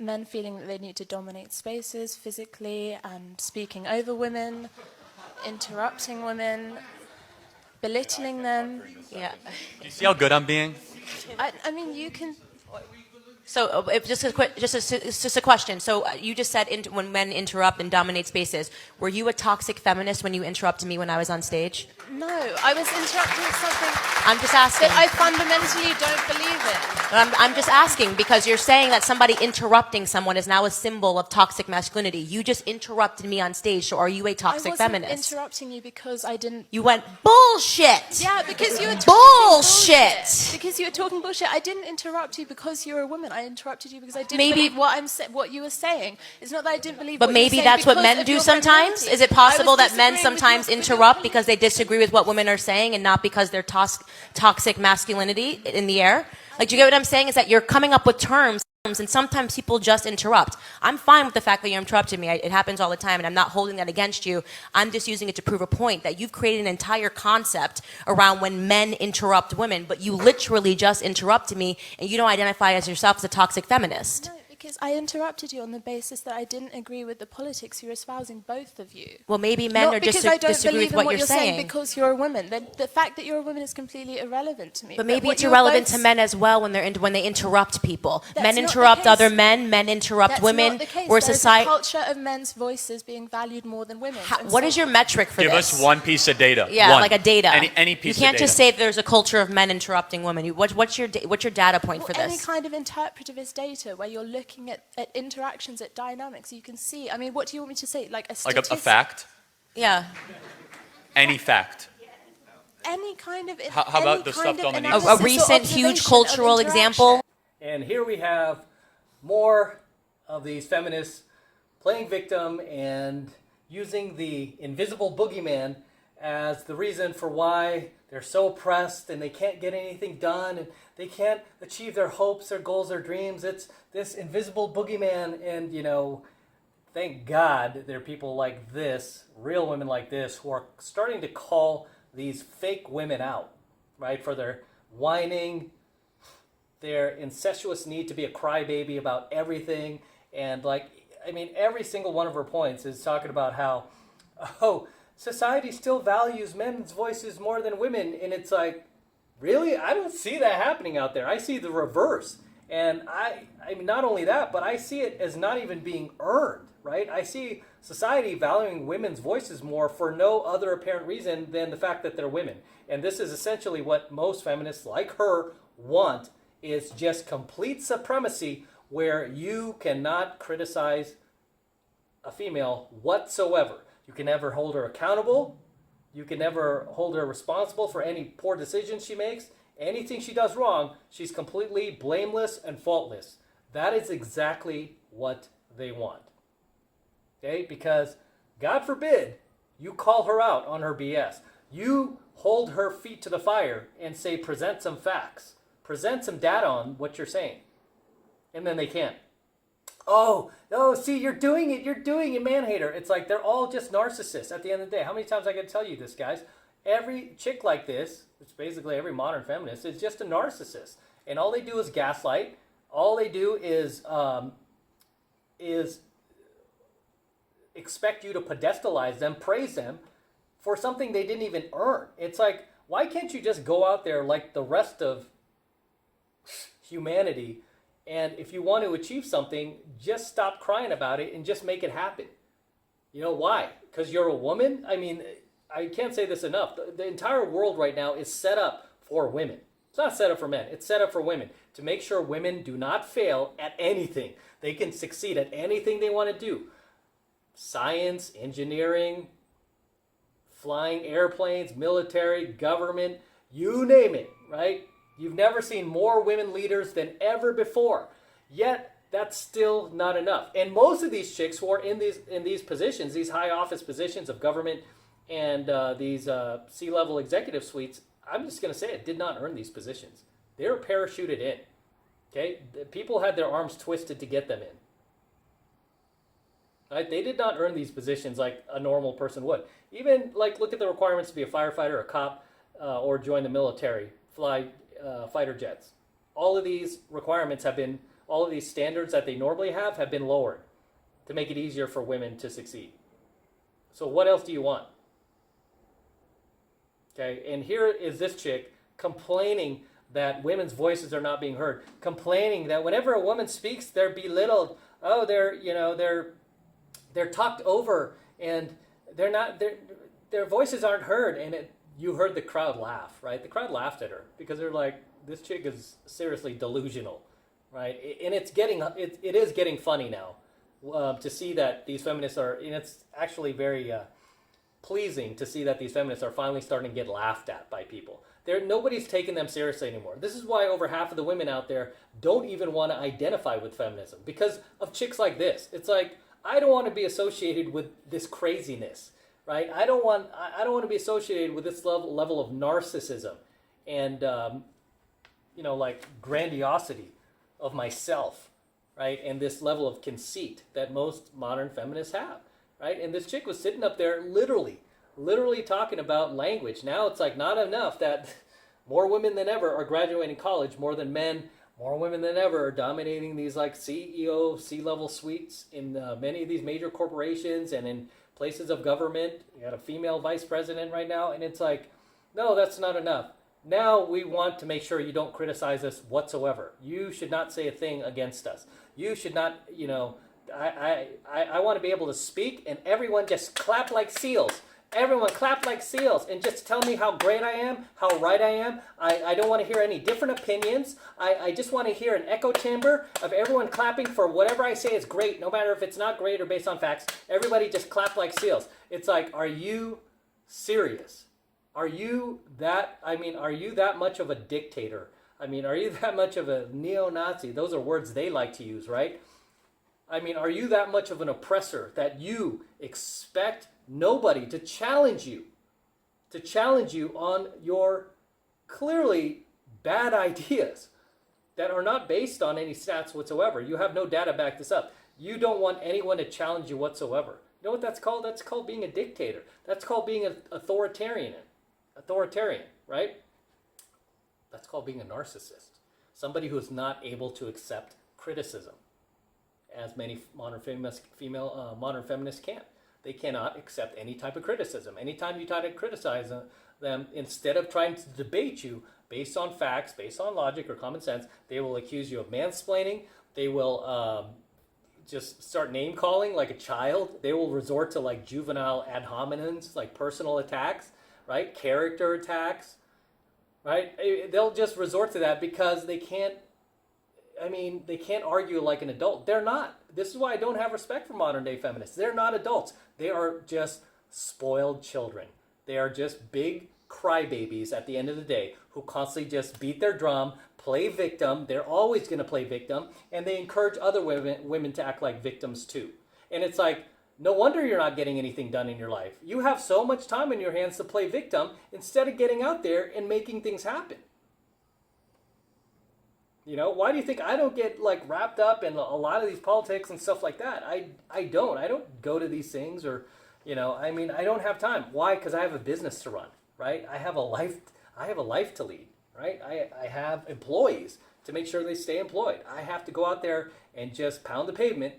men feeling that they need to dominate spaces physically and speaking over women, interrupting women, belittling them. Yeah. Do you see how good I'm being? I mean, you can... So just a question. So you just said when men interrupt and dominate spaces, were you a toxic feminist when you interrupted me when I was on stage? No, I was interrupting something I'm just asking. that I fundamentally don't believe in. I'm just asking because you're saying that somebody interrupting someone is now a symbol of toxic masculinity. You just interrupted me on stage, so are you a toxic feminist? I wasn't interrupting you because I didn't... You went bullshit! Yeah, because you were talking bullshit! Because you were talking bullshit. I didn't interrupt you because you're a woman. I interrupted you because I didn't Maybe- believe what you were saying. It's not that I didn't believe But what you were maybe saying that's what because men of do your sometimes? femininity. Is it possible I was that men disagreeing with sometimes your interrupt because they disagree with what women are saying and not because they're toxic masculinity in the air? Like, do you get what I'm saying? Is that you're coming up with terms and sometimes people just interrupt. I'm fine with the fact that you interrupted me. It happens all the time and I'm not holding that against you. I'm just using it to prove a point that you've created an entire concept around when men interrupt women, but you literally just interrupted me and you don't identify as yourself as a toxic feminist. No, because I interrupted you on the basis that I didn't agree with the politics you're espousing, both of you. Well, maybe men Not are because just I don't disagree believe with in what you're saying saying. because you're a woman. The fact that you're a woman is completely irrelevant to me. But maybe what it's you're irrelevant both to men as well when they interrupt people. That's Men not the interrupt case. other men interrupt That's women. not the case. We're There's society. a culture of men's voices being valued more than women's. What is your metric for Give this? us one piece of data. Yeah, One. like a data. Any piece of data. You can't just say there's a culture of men interrupting women. What's your data point for Any this? kind of interpretivist data where you're looking at interactions, at dynamics, you can see. I mean, what do you want me to say? Like a Like a statistic? fact? Yeah. Any fact. Any kind of How about the stuff on the news? A recent huge cultural example. And here we have more of these feminists playing victim and using the invisible boogeyman as the reason for why they're so oppressed and they can't get anything done and they can't achieve their hopes, their goals, their dreams. It's this invisible boogeyman, and thank God there are people like this, real women like this, who are starting to call these fake women out, right, for their whining, their incestuous need to be a crybaby about everything. And every single one of her points is talking about how, society still values men's voices more than women. And it's like, really? I don't see that happening out there. I see the reverse. And I mean, not only that, but I see it as not even being earned, right? I see society valuing women's voices more for no other apparent reason than the fact that they're women. And this is essentially what most feminists like her want, is just complete supremacy where you cannot criticize a female whatsoever. You can never hold her accountable. You can never hold her responsible for any poor decisions she makes. Anything she does wrong, she's completely blameless and faultless. That is exactly what they want. Okay? Because, God forbid, you call her out on her BS. You hold her feet to the fire and say, present some facts. Present some data on what you're saying. And then they can't. Oh, see, you're doing it, man-hater. It's like they're all just narcissists at the end of the day. How many times I can tell you this, guys? Every chick like this, it's basically every modern feminist, is just a narcissist. And all they do is gaslight. All they do is expect you to pedestalize them, praise them for something they didn't even earn. It's like, why can't you just go out there like the rest of humanity, and if you want to achieve something, just stop crying about it and just make it happen? You know why? Because you're a woman? I mean, I can't say this enough. The entire world right now is set up for women. It's not set up for men. It's set up for women to make sure women do not fail at anything. They can succeed at anything they want to do. Science, engineering, flying airplanes, military, government, you name it, right? You've never seen more women leaders than ever before. Yet, that's still not enough. And most of these chicks who are in these positions, these high office positions of government and these C-level executive suites, I'm just going to say it, did not earn these positions. They were parachuted in. Okay? People had their arms twisted to get them in. Right? They did not earn these positions like a normal person would. Even, look at the requirements to be a firefighter, a cop, or join the military, fly fighter jets. All of these requirements have been all of these standards that they normally have been lowered to make it easier for women to succeed. So what else do you want? Okay, and here is this chick complaining that women's voices are not being heard, complaining that whenever a woman speaks, they're belittled. Oh, they're talked over, and their voices aren't heard. And you heard the crowd laugh, right? The crowd laughed at her because they're like, this chick is seriously delusional, right? And it is getting funny now to see that these feminists are, and it's actually very pleasing to see that these feminists are finally starting to get laughed at by people. Nobody's taking them seriously anymore. This is why over half of the women out there don't even want to identify with feminism, because of chicks like this. It's like, I don't want to be associated with this craziness, right? I don't want to be associated with this level of narcissism and like grandiosity of myself, right? And this level of conceit that most modern feminists have, right? And this chick was sitting up there literally talking about language. Now it's like not enough that more women than ever are graduating college, more than men, more women than ever are dominating these like CEO, C-level suites in many of these major corporations and in places of government. You got a female vice president right now, and it's like, no, that's not enough. Now we want to make sure you don't criticize us whatsoever. You should not say a thing against us. You should not, I want to be able to speak and everyone just clap like seals. Everyone clap like seals and just tell me how great I am, how right I am. I don't want to hear any different opinions. I just want to hear an echo chamber of everyone clapping for whatever I say is great, no matter if it's not great or based on facts. Everybody just clap like seals. It's like, are you serious? Are you that much of a dictator? I mean, are you that much of a neo-Nazi? Those are words they like to use, right? I mean, are you that much of an oppressor that you expect nobody to challenge you on your clearly bad ideas that are not based on any stats whatsoever? You have no data to back this up. You don't want anyone to challenge you whatsoever. You know what that's called? That's called being a dictator. That's called being an authoritarian, right? That's called being a narcissist. Somebody who is not able to accept criticism, as many modern feminists can't. They cannot accept any type of criticism. Anytime you try to criticize them, instead of trying to debate you based on facts, based on logic or common sense, they will accuse you of mansplaining. They will just start name calling like a child. They will resort to like juvenile ad hominems, like personal attacks, right? Character attacks, right? They'll just resort to that because they can't argue like an adult. They're not. This is why I don't have respect for modern day feminists. They're not adults. They are just spoiled children. They are just big crybabies at the end of the day who constantly just beat their drum, play victim. They're always going to play victim, and they encourage other women to act like victims too. And it's like, no wonder you're not getting anything done in your life. You have so much time in your hands to play victim instead of getting out there and making things happen. Why do you think I don't get like wrapped up in a lot of these politics and stuff like that? I don't go to these things, or I don't have time. Why? Because I have a business to run, right? I have a life to lead, right? I have employees to make sure they stay employed. I have to go out there and just pound the pavement,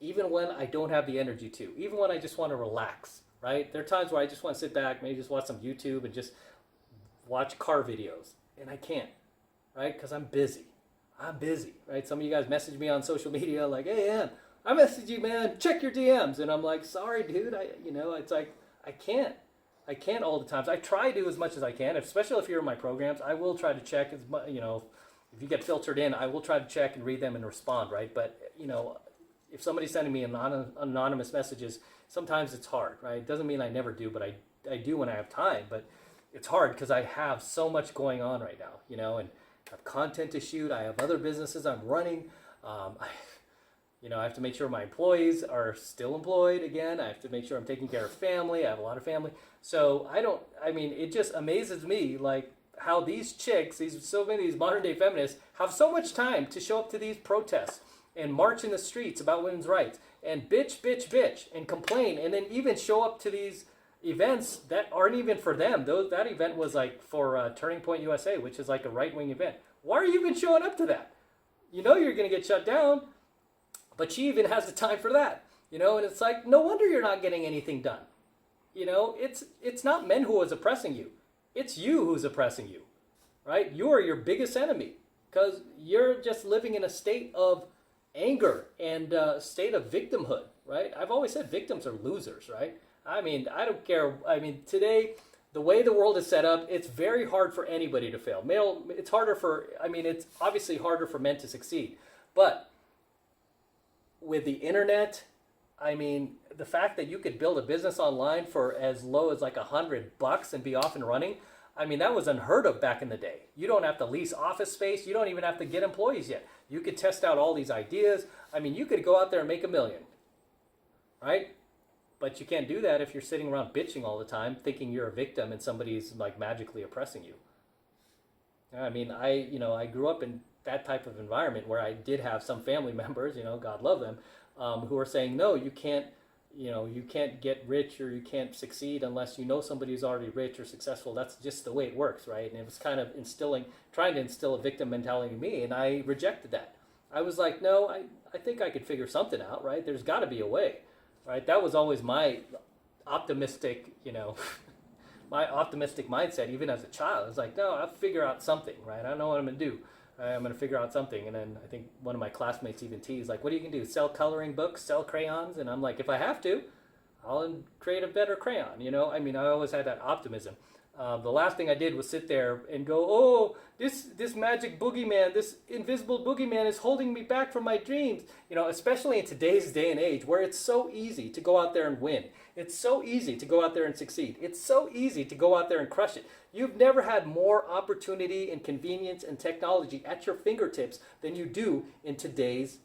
even when I don't have the energy to, even when I just want to relax, right? There are times where I just want to sit back, maybe just watch some YouTube and just watch car videos, and I can't. Right? Because I'm busy, right? Some of you guys message me on social media like, hey, Em, I messaged you, man, check your DMs. And I'm like, sorry, dude, it's like, I can't all the times. I try to as much as I can, especially if you're in my programs. I will try to check, if you get filtered in, I will try to check and read them and respond, right? But, if somebody's sending me anonymous messages, sometimes it's hard, right? It doesn't mean I never do, but I do when I have time. But it's hard because I have so much going on right now, and I have content to shoot. I have other businesses I'm running. I have to make sure my employees are still employed again. I have to make sure I'm taking care of family. I have a lot of family. So it just amazes me like how these chicks, so many of these modern day feminists have so much time to show up to these protests and march in the streets about women's rights and bitch and complain, and then even show up to these events that aren't even for them. That event was like for Turning Point USA, which is like a right-wing event. Why are you even showing up to that? You know you're going to get shut down, but she even has the time for that. You know, and it's like, no wonder you're not getting anything done. You know, it's not men who is oppressing you. It's you who's oppressing you, right? You are your biggest enemy because you're just living in a state of anger and a state of victimhood, right? I've always said victims are losers, right? I mean, I don't care. I mean, today, the way the world is set up, it's very hard for anybody to fail. It's harder for, I mean, it's obviously harder for men to succeed. But with the internet, I mean, the fact that you could build a business online for as low as like $100 and be off and running, I mean, that was unheard of back in the day. You don't have to lease office space. You don't even have to get employees yet. You could test out all these ideas. I mean, you could go out there and make $1 million, right? But you can't do that if you're sitting around bitching all the time, thinking you're a victim and somebody's like magically oppressing you. I mean, I grew up in that type of environment where I did have some family members, God love them, who are saying, no, you can't get rich or you can't succeed unless you know somebody who's already rich or successful. That's just the way it works, right? And it was kind of trying to instill a victim mentality in me, and I rejected that. I was like, no, I think I could figure something out, right? There's got to be a way, right? That was always my optimistic, my optimistic mindset, even as a child. I was like, no, I'll figure out something, right? I don't know what I'm going to do. I'm going to figure out something. And then I think one of my classmates even teased, like, what are you going to do? Sell coloring books, sell crayons? And I'm like, if I have to, I'll create a better crayon. I mean, I always had that optimism. The last thing I did was sit there and go, oh, this magic boogeyman, this invisible boogeyman is holding me back from my dreams. Especially in today's day and age where it's so easy to go out there and win. It's so easy to go out there and succeed. It's so easy to go out there and crush it. You've never had more opportunity and convenience and technology at your fingertips than you do in today's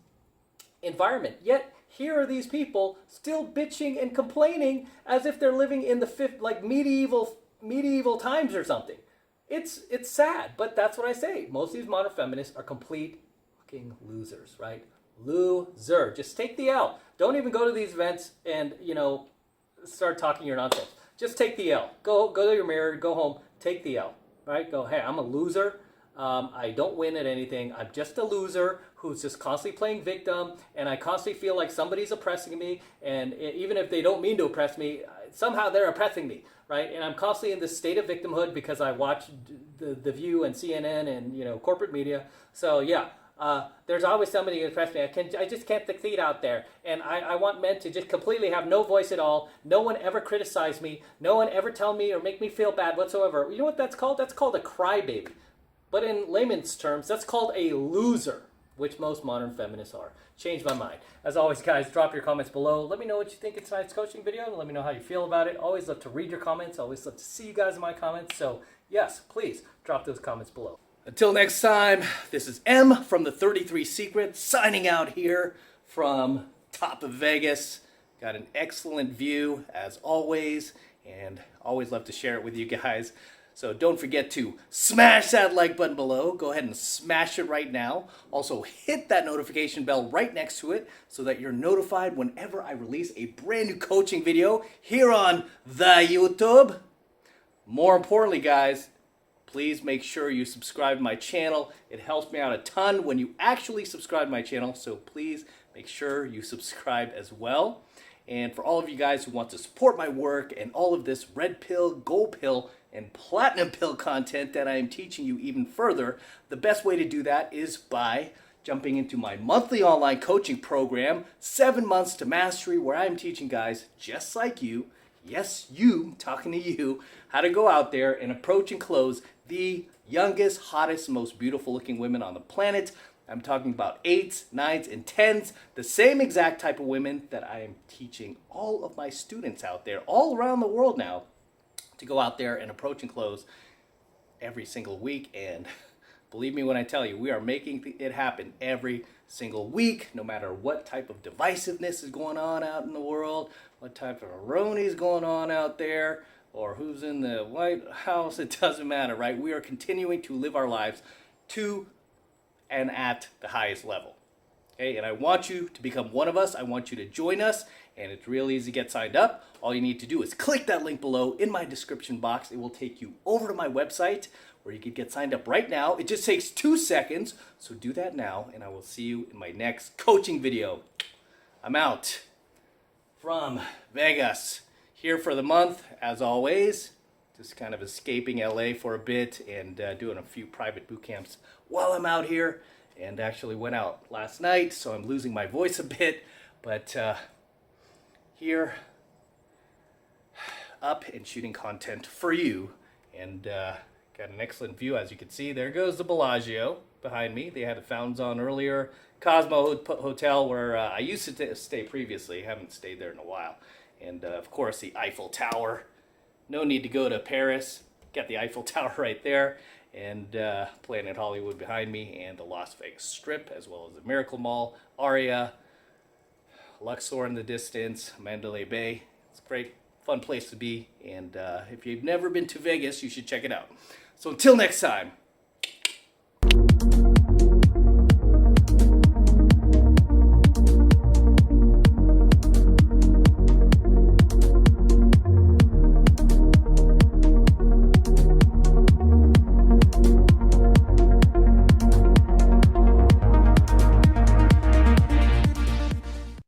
environment. Yet, here are these people still bitching and complaining as if they're living in the medieval times or something. It's sad, but that's what I say. Most of these modern feminists are complete fucking losers, right? Loser. Just take the L. Don't even go to these events and, start talking your nonsense. Just take the L. Go to your mirror, go home, take the L, right? Go, hey, I'm a loser. I don't win at anything. I'm just a loser who's just constantly playing victim, and I constantly feel like somebody's oppressing me, and even if they don't mean to oppress me, somehow they're oppressing me, right? And I'm constantly in this state of victimhood because I watch the View and CNN and corporate media. So yeah, there's always somebody who oppresses me. I just can't succeed out there, and I want men to just completely have no voice at all. No one ever criticize me. No one ever tell me or make me feel bad whatsoever. You know what that's called? That's called a crybaby. But in layman's terms, that's called a loser, which most modern feminists are. Change my mind. As always, guys, drop your comments below. Let me know what you think of tonight's coaching video, and let me know how you feel about it. Always love to read your comments. Always love to see you guys in my comments. So, yes, please drop those comments below. Until next time, this is M from the 33 Secrets, signing out here from top of Vegas. Got an excellent view, as always, and always love to share it with you guys. So don't forget to smash that like button below. Go ahead and smash it right now. Also hit that notification bell right next to it so that you're notified whenever I release a brand new coaching video here on the YouTube. More importantly, guys, please make sure you subscribe to my channel. It helps me out a ton when you actually subscribe to my channel. So please make sure you subscribe as well. And for all of you guys who want to support my work and all of this red pill, gold pill, and platinum pill content that I am teaching you even further, the best way to do that is by jumping into my monthly online coaching program, 7 Months to Mastery, where I'm teaching guys just like you, yes, you, talking to you, how to go out there and approach and close the youngest, hottest, most beautiful looking women on the planet. I'm talking about 8s, 9s, and 10s, the same exact type of women that I am teaching all of my students out there, all around the world now, to go out there and approach and close every single week. And believe me when I tell you, we are making it happen every single week, no matter what type of divisiveness is going on out in the world, what type of erroneous is going on out there, or who's in the White House, it doesn't matter, right? We are continuing to live our lives to and at the highest level. Okay, and I want you to become one of us. I want you to join us, and it's real easy to get signed up. All you need to do is click that link below in my description box. It will take you over to my website where you can get signed up right now. It just takes 2 seconds, so do that now, and I will see you in my next coaching video. I'm out from Vegas, here for the month, as always. Just kind of escaping LA for a bit and doing a few private boot camps while I'm out here. And actually went out last night, so I'm losing my voice a bit. But here, up and shooting content for you. And got an excellent view, as you can see. There goes the Bellagio behind me. They had the fountains on earlier. Cosmo Hotel, where I used to stay previously. Haven't stayed there in a while. And of course, the Eiffel Tower. No need to go to Paris. Got the Eiffel Tower right there. And Planet Hollywood behind me, and the Las Vegas Strip, as well as the Miracle Mall, Aria, Luxor in the distance, Mandalay Bay. It's a great, fun place to be. And if you've never been to Vegas, you should check it out. So until next time,